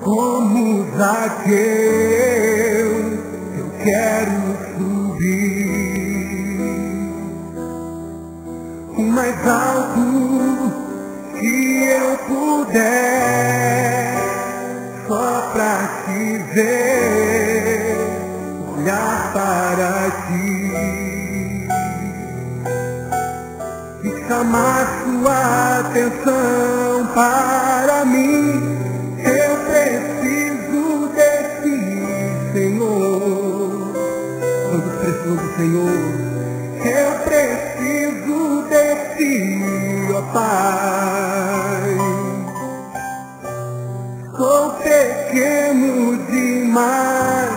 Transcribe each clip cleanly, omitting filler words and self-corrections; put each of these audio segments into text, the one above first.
como Zaqueu, eu quero subir o mais alto que eu puder, só pra te ver, olhar para ti e chamar sua atenção para mim. Eu preciso de ti, Senhor. Quantos precisam do Senhor? Eu preciso de ti, ó Pai. Sou pequeno demais,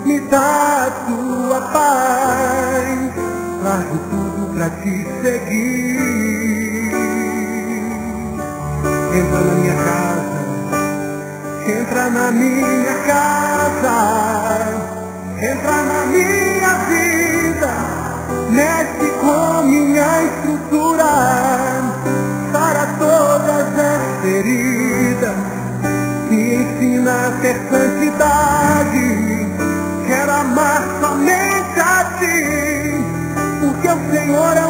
me dá a tua paz. Largo tudo pra te seguir. Entra na minha casa, entra na minha casa, entra na minha vida, mexe com minha estrutura, sara todas as feridas, me ensina a ter santidade. Quero amar somente a ti, porque o Senhor é